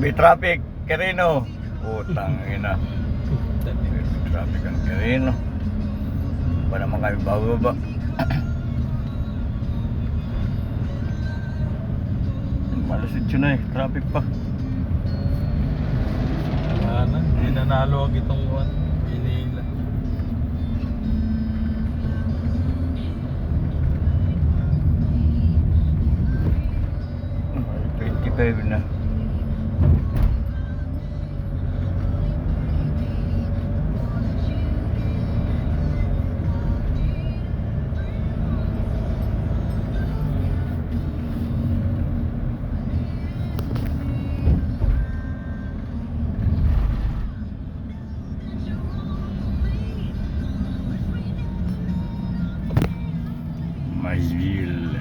May traffic, Quirino. Putang ina. May traffic ang Quirino. Ba naman kami bababa? Malasid yun na eh, traffic pa. Wala na, hindi nanalo ang itong Manila. Ay, 25 na. Mayville.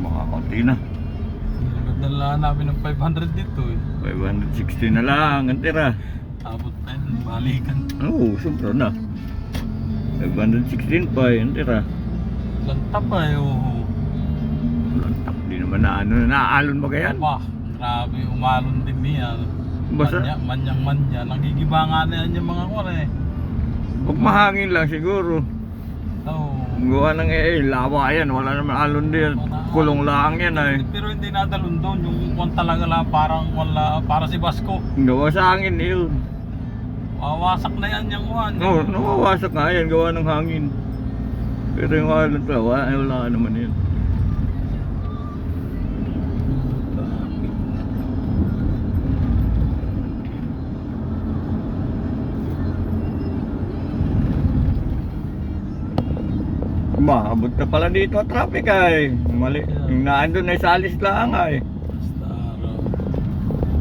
Makakunti na. Sinagad na lang namin ng 500 dito eh. 560 na lang ang tira. Abot pa yun, balikan. Oo, sobra na. 516 pa ang tira. Lanta pa eh, oh. Lantak, di naman na ano, naaalon ba gayan? Aba, grabe, umalon din niya. Basta? Manyang-manya. Nagigiba nga na yan yung mga kwan eh. Pag mahangin lang siguro. Oo. Gawa ng lawa yan, wala naman alon din. Kulong lang yan ay. Pero hindi nadalun doon, yung kwan talaga lang parang wala, para si Basco. Gawa sa hangin yun. Wawasak na yan yung kwan. Oo, nawawasak nga yan, gawa ng hangin. Pero yung alon pa, wala naman yun. Abot ka pala dito ang traffic ay. Mali. Yung naandun ay salis lang ay. Basta araw.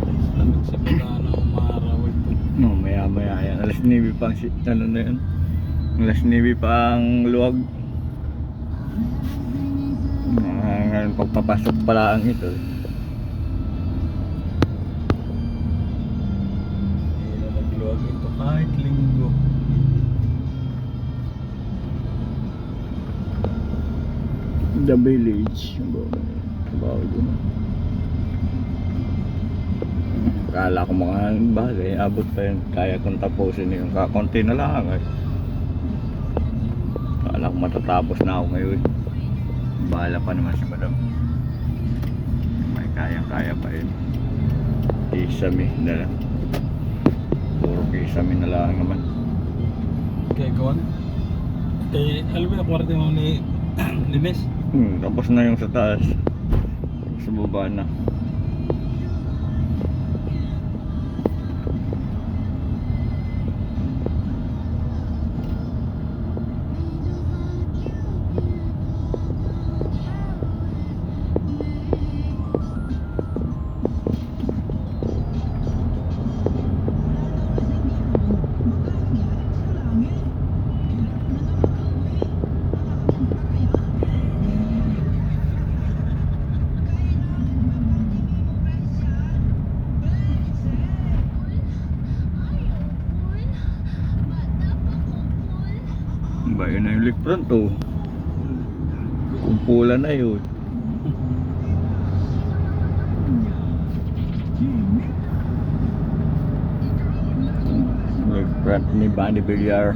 Basta nagsimula na umaraw ito. No, maya yan. Alas 9 pa ang ano na yun. Alas 9 pa ang luwag. Ngayon pagpapasok pala ang ito. Hindi na nagluwag ito kahit linggo. The Village. Bawal yun. Kala ko mga bagay, abot pa yun. Kaya kong tapusin yun. Kakunti na lang ay. Kala ko matatapos na ako ngayon. Bahala pa naman si madam. May kaya pa yun. Kisame na lang. Puro kisame na lang naman. Kaya kawan? Kaya alam mo na kwarto mo ni Limes? Tapos na yung sa taas. Sa baba na. Ba yun na yung likpron to. Kumpulan na yun. Likpron ni Bani Villar.